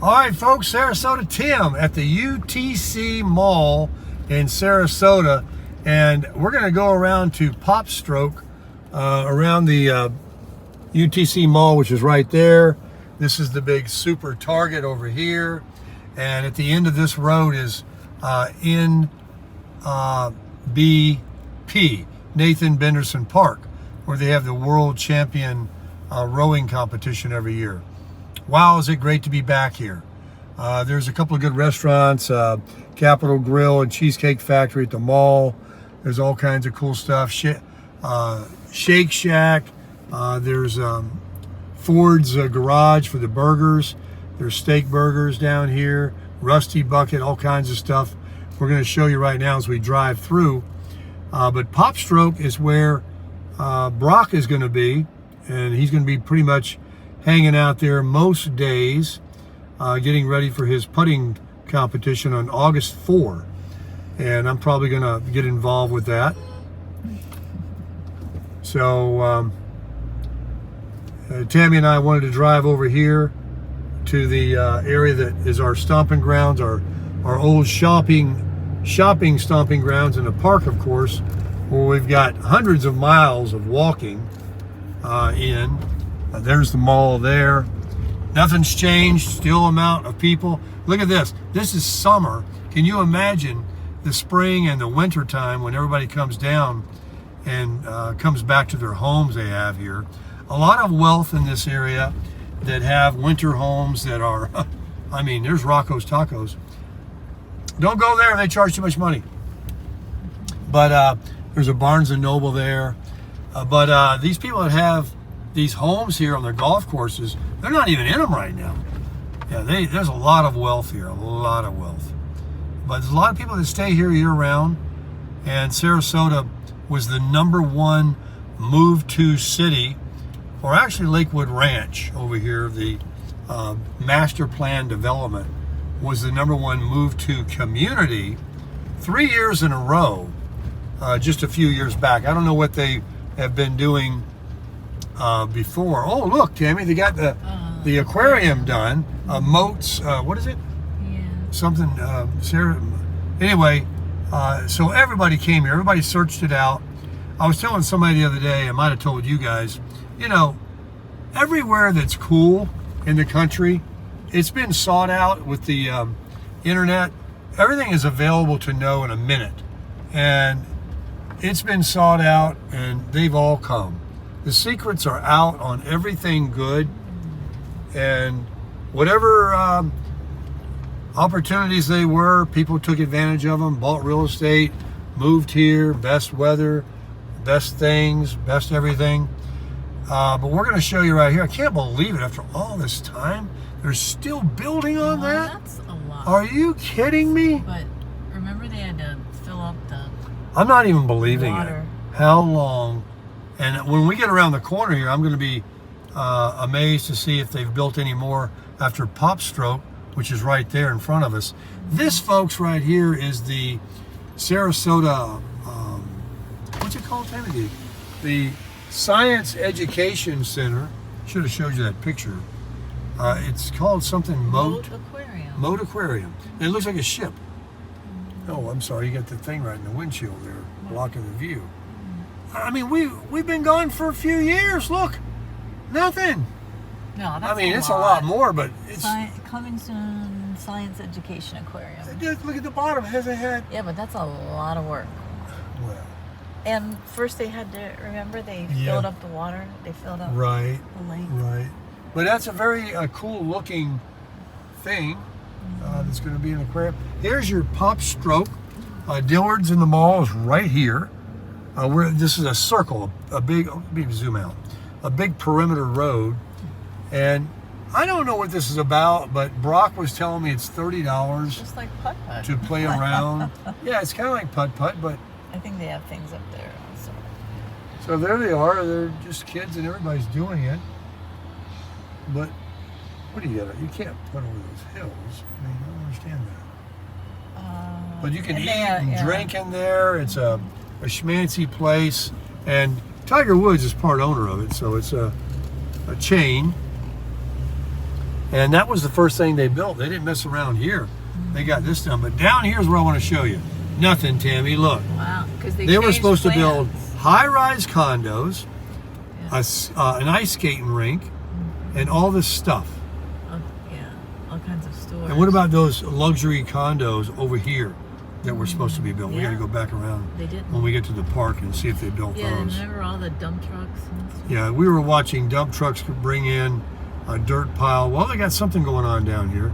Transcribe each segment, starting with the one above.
All right, folks, Sarasota Tim at the UTC Mall in Sarasota, and we're going to go around to Pop Stroke around the UTC Mall, which is right there. This is the big super Target over here, and at the end of this road is NBP, Nathan Benderson Park, where they have the world champion rowing competition every year. Wow, is it great to be back here. There's a couple of good restaurants, Capitol Grill and Cheesecake Factory at the mall. There's all kinds of cool stuff. Shake Shack. There's Ford's garage for the burgers. There's steak burgers down here. Rusty Bucket, all kinds of stuff. We're going to show you right now as we drive through. But Pop Stroke is where Brock is going to be, and he's going to be pretty much hanging out there most days, getting ready for his putting competition on August 4. And I'm probably going to get involved with that. So Tammy and I wanted to drive over here to the area that is our stomping grounds, our old shopping stomping grounds in the park, of course, where we've got hundreds of miles of walking in. There's the mall there. Nothing's changed, still amount of people. Look at this. This is summer. Can you imagine the spring and the winter time when everybody comes down and comes back to their homes they have here? A lot of wealth in this area that have winter homes that are, I mean, there's Rocco's Tacos. Don't go there, they charge too much money. But there's a Barnes & Noble there. But these people that have these homes here on their golf courses, they're not even in them right now. Yeah, there's a lot of wealth here, a lot of wealth. But there's a lot of people that stay here year-round, and Sarasota was the #1 move-to city, or actually Lakewood Ranch over here, the master plan development, was the #1 move-to community 3 years in a row, just a few years back. I don't know what they have been doing before. Oh, look, Tammy, they got the aquarium done. Moats, what is it? Yeah. Something, Sarah. Anyway, so everybody came here. Everybody searched it out. I was telling somebody the other day, I might have told you guys, you know, everywhere that's cool in the country, it's been sought out with the internet. Everything is available to know in a minute. And it's been sought out, and they've all come. The secrets are out on everything good, and whatever opportunities they were, people took advantage of them, bought real estate, moved here, best weather, best things, best everything. But we're going to show you right here. I can't believe it. After all this time, they're still building on that? That's a lot. Are you kidding me? But remember they had to fill up the I'm not even believing water. it. How long? And when we get around the corner here, I'm going to be amazed to see if they've built any more after Pop Stroke, which is right there in front of us. This, folks, right here is the Sarasota, what's it called, Tammy? The Science Education Center. Should have showed you that picture. It's called something Moat Aquarium. Moat Aquarium. And it looks like a ship. Oh, I'm sorry, you got the thing right in the windshield there, blocking the view. I mean, we've been gone for a few years. Look, nothing. No, that's I mean, it's a lot more, but it's... Coming soon, Science Education Aquarium. Look at the bottom. Has it had... Yeah, but that's a lot of work. Well... And first they had to, remember, they filled up the water. They filled up the lake. Right. But that's a very cool looking thing that's going to be an aquarium. Here's your Pop Stroke. Dillard's in the mall is right here. This is a circle, a big, let me zoom out, a big perimeter road. And I don't know what this is about, but Brock was telling me it's $30 Just like putt-putt. to play around. Yeah, it's kind of like putt-putt, but... I think they have things up there also. So there they are. They're just kids and everybody's doing it. But what do you got? You can't put over those hills. I mean, I don't understand that. But you can eat and drink in there. It's a schmancy place. And Tiger Woods is part owner of it, so it's a chain. And that was the first thing they built. They didn't mess around here. They got this done. But down here is where I want to show you. Nothing, Tammy. Look. Wow. Because they were supposed to build high-rise condos, an ice skating rink, and all this stuff. All kinds of stores. And what about those luxury condos over here that were supposed to be built? We got to go back around when we get to the park and see if they built those. Remember all the dump trucks and stuff? Yeah, we were watching dump trucks bring in a dirt pile. Well, they got something going on down here.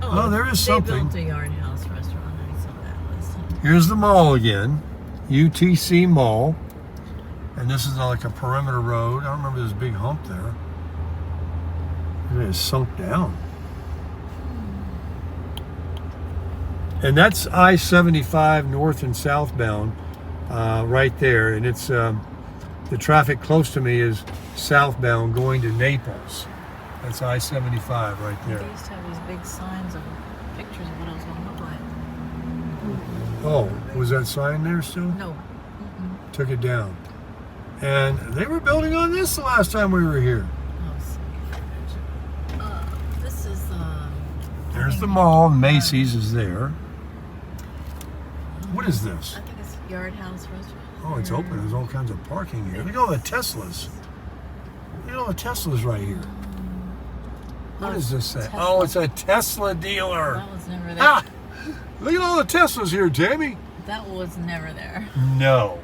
Oh, there is something. They built a Yard House restaurant. I saw that last time. Here's the mall again, UTC Mall. And this is like a perimeter road. I don't remember this big hump there. It is sunk down. And that's I-75 north and southbound right there. And it's the traffic close to me is southbound going to Naples. That's I-75 right there. They used to have these big signs of pictures of what it was going to look like. Oh, was that sign there still? No. Took it down. And they were building on this the last time we were here. This is there's the mall. Macy's is there. What is this? I think it's Yard House restaurant. Oh, it's open. There's all kinds of parking here. Look at all the Teslas. Look at all the Teslas right here. What does this say? Tesla. Oh, it's a Tesla dealer. That was never there. Ah! Look at all the Teslas here, Tammy. That was never there. No.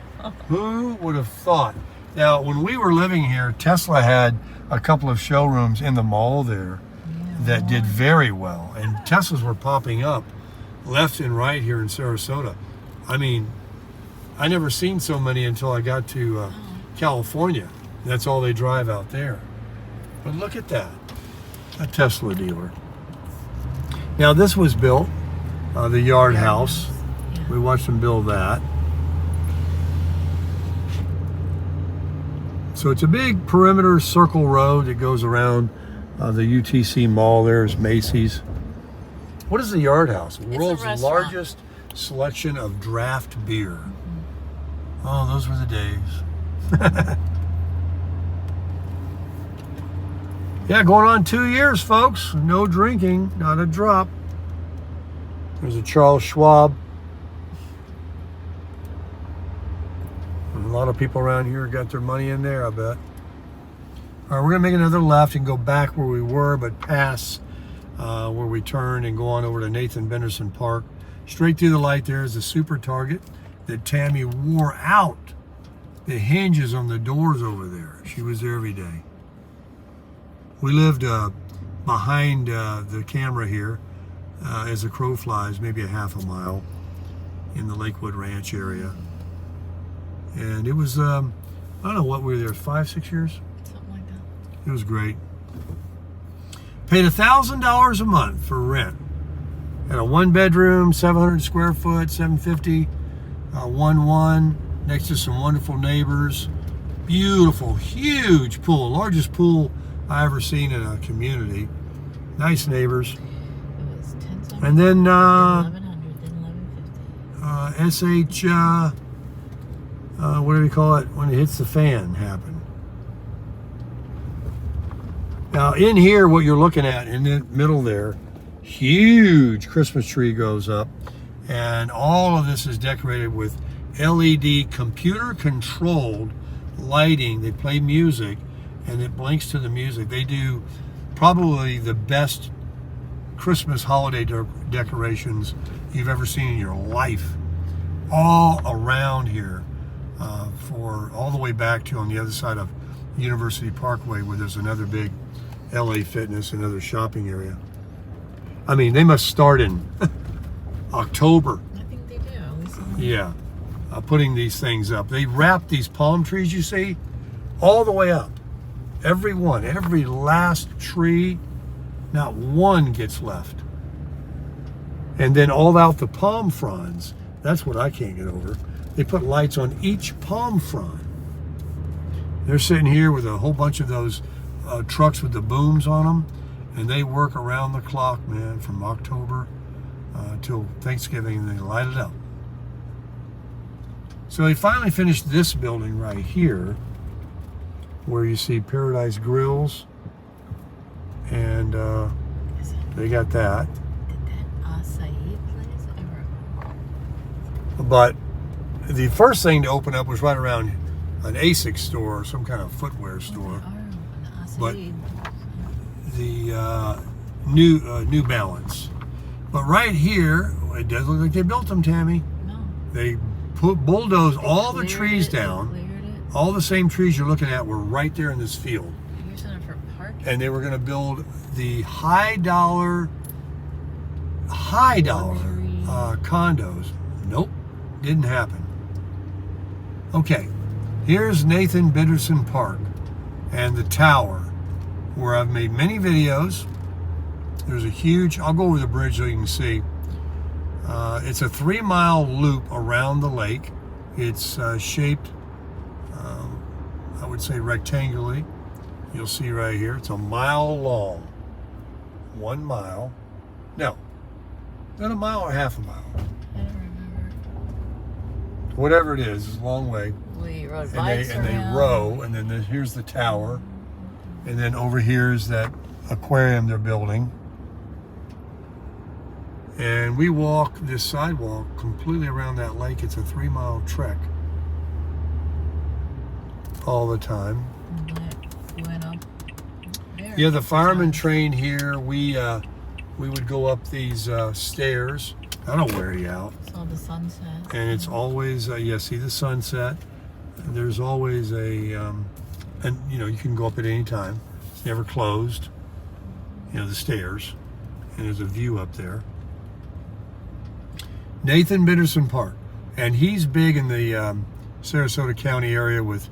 Who would have thought? Now, when we were living here, Tesla had a couple of showrooms in the mall there that did very well. And Teslas were popping up left and right here in Sarasota. I mean, I never seen so many until I got to California. That's all they drive out there. But look at that. A Tesla dealer. Now, this was built, the Yard House. Yeah. We watched them build that. So it's a big perimeter circle road that goes around the UTC Mall. There's Macy's. What is the Yard House? The world's largest selection of draft beer. Oh, those were the days. Yeah, going on 2 years, folks. No drinking, not a drop. There's a Charles Schwab. A lot of people around here got their money in there, I bet. All right, we're gonna make another left and go back where we were, but pass where we turned and go on over to Nathan Benderson Park. Straight through the light there is a Super Target that Tammy wore out the hinges on the doors over there. She was there every day. We lived behind the camera here as the crow flies, maybe a half a mile in the Lakewood Ranch area. And it was, I don't know what we were there, 5, 6 years? Something like that. It was great. Paid $1,000 a month for rent. Had a 1-bedroom, 700 square foot, 750, 1-1, next to some wonderful neighbors. Beautiful, huge pool, largest pool I ever seen in a community. Nice neighbors. It was 10 something. And then 1100, then 1150. what do we call it when it hits the fan happen. Now in here, what you're looking at in the middle there, huge Christmas tree goes up, and all of this is decorated with LED computer controlled lighting. They play music and it blinks to the music. They do probably the best Christmas holiday decorations you've ever seen in your life, all around here, for all the way back to on the other side of University Parkway, where there's another big LA Fitness, another shopping area. I mean, they must start in October. I think they do. At least Yeah, putting these things up. They wrap these palm trees you see all the way up. Every one, every last tree, not one gets left. And then all out the palm fronds, that's what I can't get over. They put lights on each palm frond. They're sitting here with a whole bunch of those trucks with the booms on them, and they work around the clock, man, from October till Thanksgiving, and they light it up. So they finally finished this building right here, where you see Paradise Grills and They got that. Did that acai place ever? But the first thing to open up was right around an ASIC store or some kind of footwear store. But the New Balance. But right here, it does look like they built them, Tammy. No. They bulldozed all the trees down. All the same trees you're looking at were right there in this field. You're using it for parking? And they were going to build the high dollar condos. Nope, didn't happen. Okay, here's Nathan Benderson Park and the tower, where I've made many videos. There's a huge, I'll go over the bridge so you can see. It's a 3-mile loop around the lake. It's shaped, I would say rectangularly. You'll see right here, it's a mile long. 1 mile. No, not a mile or half a mile. I don't remember. Whatever it is, it's a long way. We rode And bikes they around. row, and then here's the tower. And then over here is that aquarium they're building. And we walk this sidewalk completely around that lake. It's a 3-mile trek all the time. Went up there. Yeah, the fireman train here, we would go up these stairs. That'll wear you out. Saw the sunset. And it's always, see the sunset. There's always a, and you can go up at any time. It's never closed. The stairs. And there's a view up there. Nathan Benderson Park. And he's big in the Sarasota County area with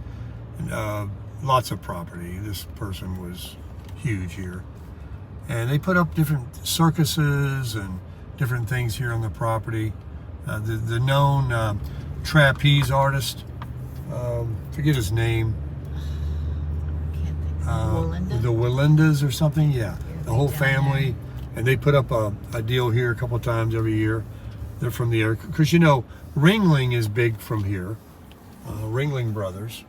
lots of property. This person was huge here. And they put up different circuses and different things here on the property. The known trapeze artist, forget his name. Can't think. The Willindas or something, yeah. The whole family. And they put up a deal here a couple of times every year. They're from the area. Because Ringling is big from here. Ringling Brothers.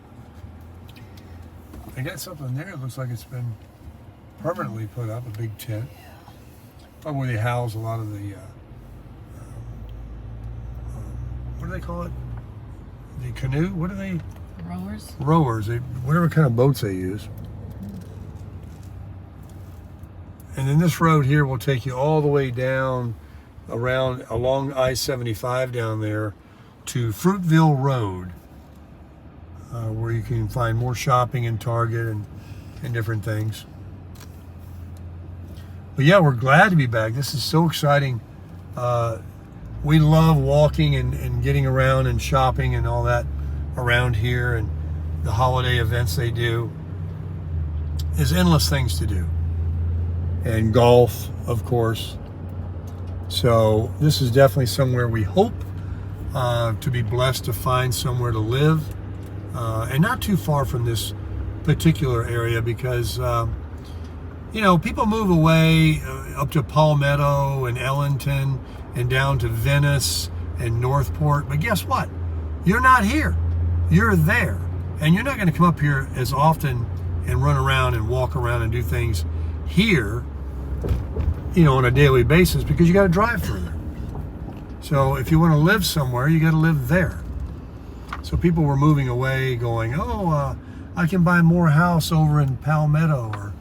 They got something there. It looks like it's been permanently put up, a big tent. Probably where they house a lot of the, what do they call it? The canoe? What are they? Rowers? Rowers. Whatever kind of boats they use. And then this road here will take you all the way down along I-75 down there to Fruitville Road, where you can find more shopping and Target and different things. But yeah, we're glad to be back. This is so exciting. We love walking and getting around and shopping and all that around here, and the holiday events they do. There's endless things to do. And golf, of course. So this is definitely somewhere we hope to be blessed to find somewhere to live. And not too far from this particular area because, people move away up to Palmetto and Ellington and down to Venice and Northport. But guess what? You're not here. You're there. And you're not going to come up here as often and run around and walk around and do things here, on a daily basis because you got to drive further. So if you want to live somewhere, you got to live there. So people were moving away going, I can buy more house over in Palmetto or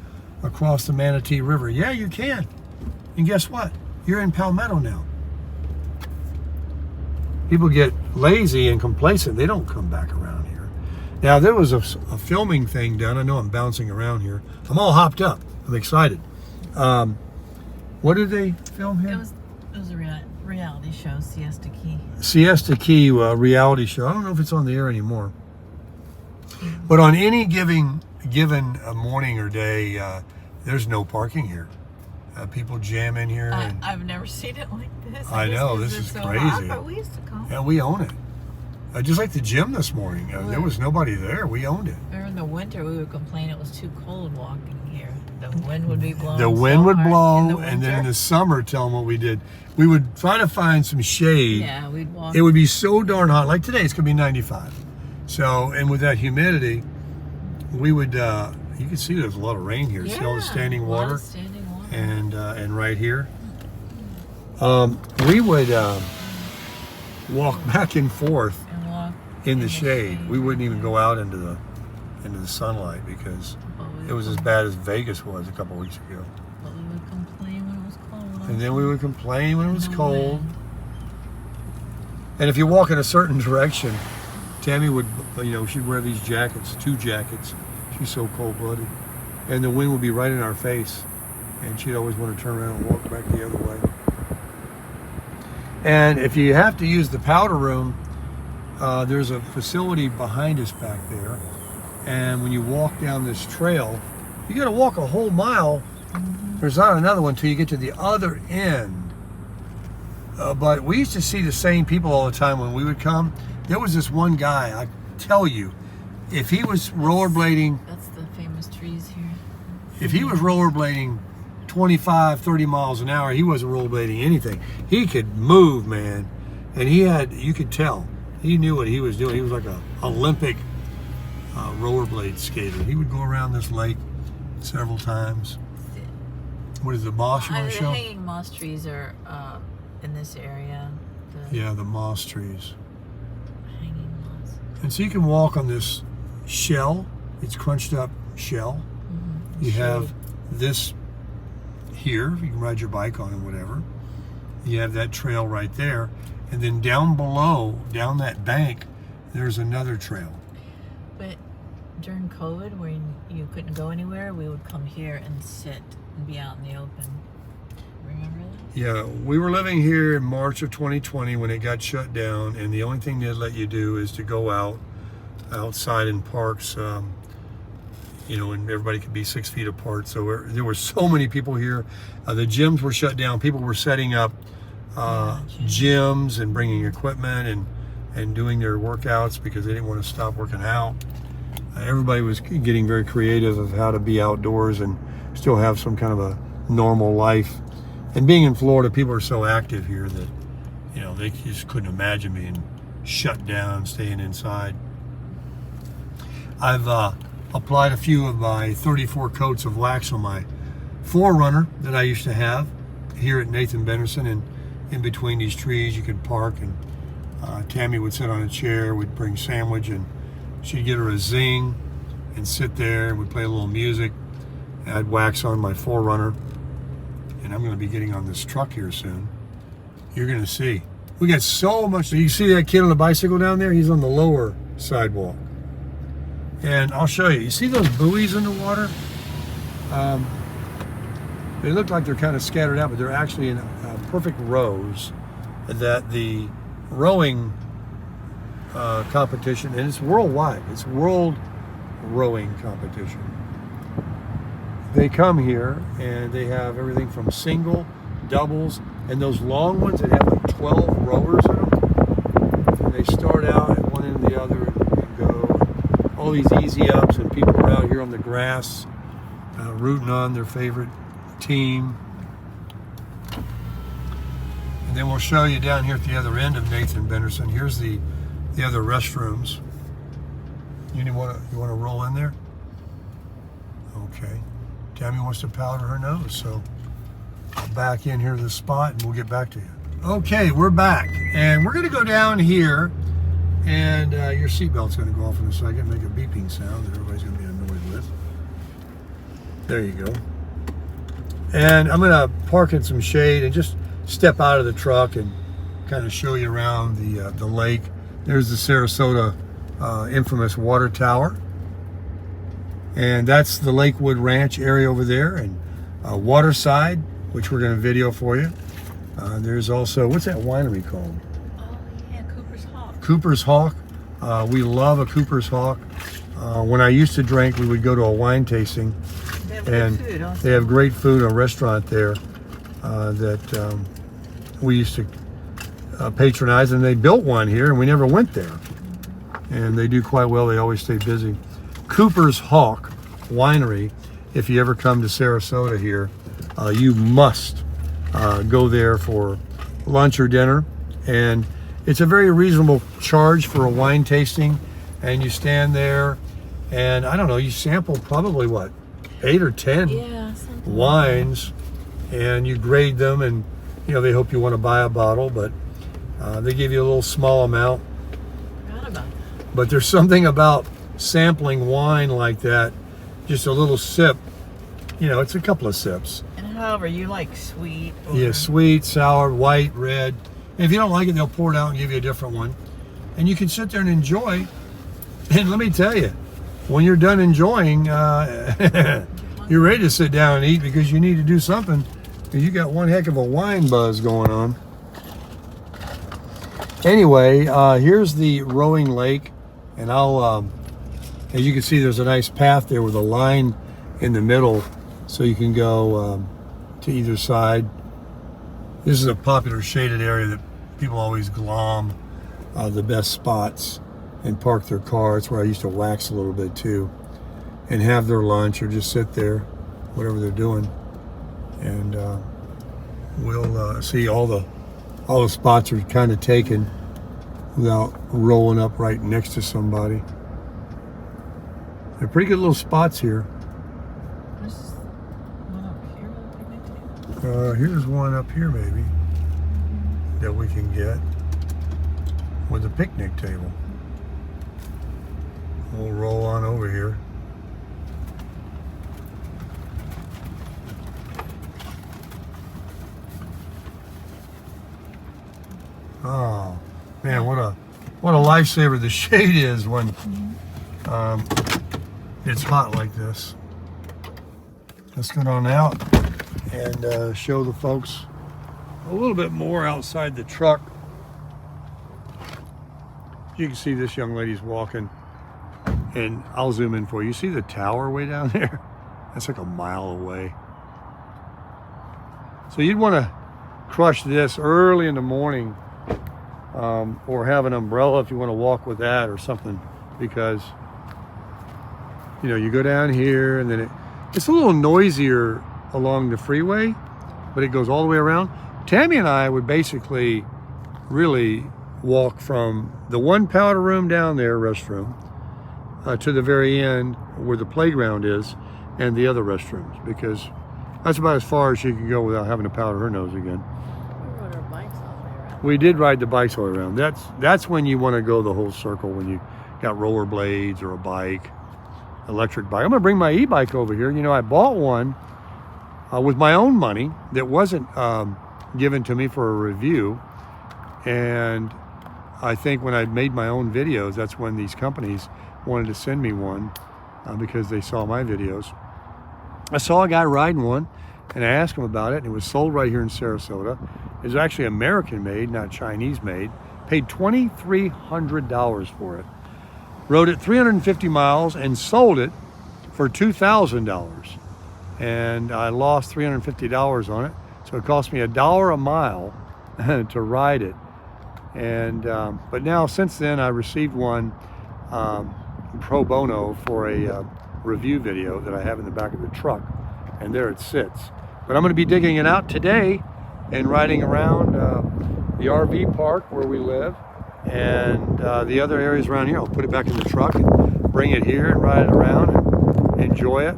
across the Manatee River. Yeah, you can. And guess what? You're in Palmetto now. People get lazy and complacent. They don't come back around here. Now, there was a filming thing done. I know I'm bouncing around here. I'm all hopped up. I'm excited. What did they film here? It was a reality show, Siesta Key. Siesta Key reality show. I don't know if it's on the air anymore. But on any given morning or day, there's no parking here. People jam in here. I've never seen it like this. I know, this is so crazy. hot, but we used to come. Yeah, we own it. Just like the gym this morning. There was nobody there. We owned it. Remember in the winter, we would complain it was too cold walking here. The wind would be blowing. The wind would blow, and then in the summer, tell them what we did. We would try to find some shade. Yeah, we'd walk. It would be so darn hot. Like today, it's going to be 95. So, and with that humidity, we would, you can see there's a lot of rain here. See all the standing water? Standing water. and right here. We would walk back and forth in the shade. We wouldn't even go out into the sunlight because it was as bad as Vegas was a couple weeks ago. But we would complain when it was cold. And then we would complain when it was cold. And if you walk in a certain direction, Tammy would, she'd wear these jackets, 2 jackets. She's so cold-blooded. And the wind would be right in our face. And she'd always want to turn around and walk back the other way. And if you have to use the powder room, there's a facility behind us back there. And when you walk down this trail, you got to walk a whole mile. There's not another one until you get to the other end. But we used to see the same people all the time when we would come. There was this one guy, I tell you, if he was rollerblading... That's the famous trees here. If he was rollerblading 25, 30 miles an hour, he wasn't rollerblading anything. He could move, man. And you could tell, he knew what he was doing. He was like an Olympic rollerblade skater. He would go around this lake several times. What is the moss you want to show? The hanging moss trees are in this area. Yeah, the moss trees. Hanging moss. And so you can walk on this shell. It's crunched up shell. You have this here. You can ride your bike on it, whatever. You have that trail right there. And then down below, down that bank, there's another trail. But during COVID, when you couldn't go anywhere, we would come here and sit and be out in the open. Remember that? Yeah, we were living here in March of 2020 when it got shut down, and the only thing they'd let you do is to go outside in parks, and everybody could be 6 feet apart. So there were so many people here. The gyms were shut down. People were setting up gyms and bringing equipment and doing their workouts because they didn't want to stop working out. Everybody was getting very creative of how to be outdoors and still have some kind of a normal life. And being in Florida, people are so active here that, they just couldn't imagine being shut down, staying inside. I've applied a few of my 34 coats of wax on my 4Runner that I used to have here at Nathan Benderson. And in between these trees, you could park, and Tammy would sit on a chair, we'd bring sandwich, and she'd get her a zing and sit there, and we'd play a little music. I'd wax on my 4Runner, and I'm going to be getting on this truck here soon. You're going to see. We got so much. You see that kid on the bicycle down there? He's on the lower sidewalk. And I'll show you. You see those buoys in the water? They look like they're kind of scattered out, but they're actually in perfect rows that the rowing competition, and it's worldwide. It's world rowing competition. They come here and they have everything from single, doubles, and those long ones that have like 12 rowers in them. And they start out at one end or the other and go. All these easy ups, and people are out here on the grass rooting on their favorite team. And then we'll show you down here at the other end of Nathan Benderson. Here's the other restrooms. You want to roll in there? Okay. Tammy wants to powder her nose, so I'll back in here to the spot and we'll get back to you. Okay, we're back. And we're going to go down here, and your seatbelt's going to go off in a second, make a beeping sound that everybody's going to be annoyed with. There you go. And I'm going to park in some shade and just step out of the truck and kind of show you around the lake. There's the Sarasota infamous water tower. And that's the Lakewood Ranch area over there, and Waterside, which we're going to video for you. There's also, what's that winery called? Oh, yeah, Cooper's Hawk. Cooper's Hawk. We love a Cooper's Hawk. When I used to drink, we would go to a wine tasting. They have And good food also. they have great food, a restaurant there that we used to patronize, and they built one here, and we never went there. And they do quite well. They always stay busy. Cooper's Hawk Winery, if you ever come to Sarasota here, you must go there for lunch or dinner. And it's a very reasonable charge for a wine tasting. And you stand there, and I don't know, you sample probably what, 8 or 10 yeah, something wines. and you grade them, and they hope you want to buy a bottle, but they give you a little small amount. Forgot about that. But there's something about sampling wine like that, just a little sip. It's a couple of sips. And however, you like sweet? Or... Yeah, sweet, sour, white, red. And if you don't like it, they'll pour it out and give you a different one. And you can sit there and enjoy. And let me tell you, when you're done enjoying, you're ready to sit down and eat because you need to do something. You got one heck of a wine buzz going on. Anyway, here's the rowing lake. And I'll, as you can see, there's a nice path there with a line in the middle, so you can go to either side. This is a popular shaded area that people always glom the best spots and park their car. It's where I used to wax a little bit too, and have their lunch or just sit there, whatever they're doing. And we'll see all the spots are kind of taken without rolling up right next to somebody. They're pretty good little spots here. There's one up here with a picnic table? Here's one up here maybe that we can get with a picnic table. We'll roll on over here. Oh man, what a lifesaver the shade is when it's hot like this. Let's get on out and show the folks a little bit more outside the truck. You can see this young lady's walking, and I'll zoom in for you. You see the tower way down there? That's like a mile away. So you'd want to crush this early in the morning, or have an umbrella if you want to walk with that or something, because you go down here and then it's a little noisier along the freeway, but it goes all the way around. Tammy and I would basically really walk from the one powder room down there, restroom, to the very end where the playground is and the other restrooms, because that's about as far as she can go without having to powder her nose again. We rode our bikes all the way around. We did ride the bikes all the way around. That's when you want to go the whole circle, when you got roller blades or a bike, electric bike. I'm gonna bring my e-bike over here. I bought one with my own money that wasn't given to me for a review, and I think when I made my own videos, that's when these companies wanted to send me one because they saw my videos. I saw a guy riding one, and I asked him about it, and it was sold right here in Sarasota. It was actually American made, not Chinese made. Paid $2,300 for it. Rode it 350 miles and sold it for $2,000. And I lost $350 on it. So it cost me $1 a mile to ride it. And but now since then I received one pro bono for a review video that I have in the back of the truck, and there it sits. But I'm going to be digging it out today and riding around the RV park where we live, and the other areas around here. I'll put it back in the truck and bring it here and ride it around and enjoy it,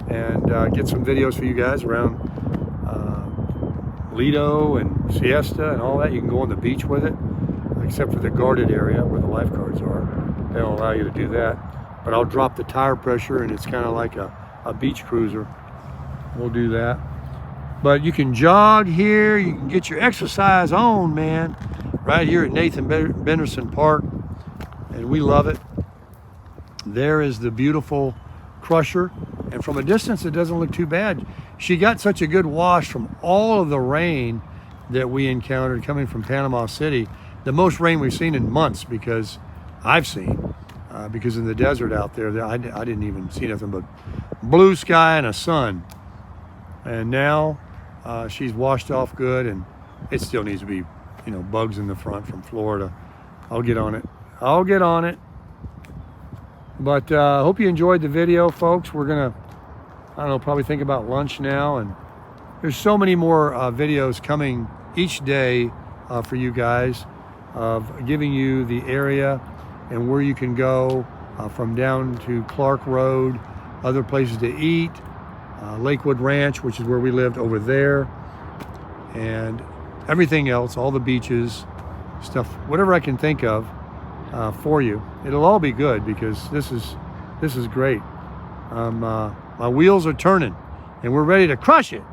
and get some videos for you guys around Lido and Siesta and all that. You can go on the beach with it, except for the guarded area where the lifeguards are. They don't allow you to do that. But I'll drop the tire pressure, and it's kind of like a beach cruiser. We'll do that. But you can jog here. You can get your exercise on, man, right here at Nathan Benderson Park, and we love it. There is the beautiful Crusher, and from a distance it doesn't look too bad. She got such a good wash from all of the rain that we encountered coming from Panama City. The most rain we've seen in months, because in the desert out there, I didn't even see nothing but blue sky and a sun. And now she's washed off good, and it still needs to be, bugs in the front from Florida. I'll get on it. But hope you enjoyed the video, folks. We're gonna, probably think about lunch now, and there's so many more videos coming each day for you guys, of giving you the area and where you can go from down to Clark Road, other places to eat, Lakewood Ranch, which is where we lived over there, and everything else, all the beaches, stuff, whatever I can think of for you. It'll all be good because this is great. My wheels are turning and we're ready to crush it.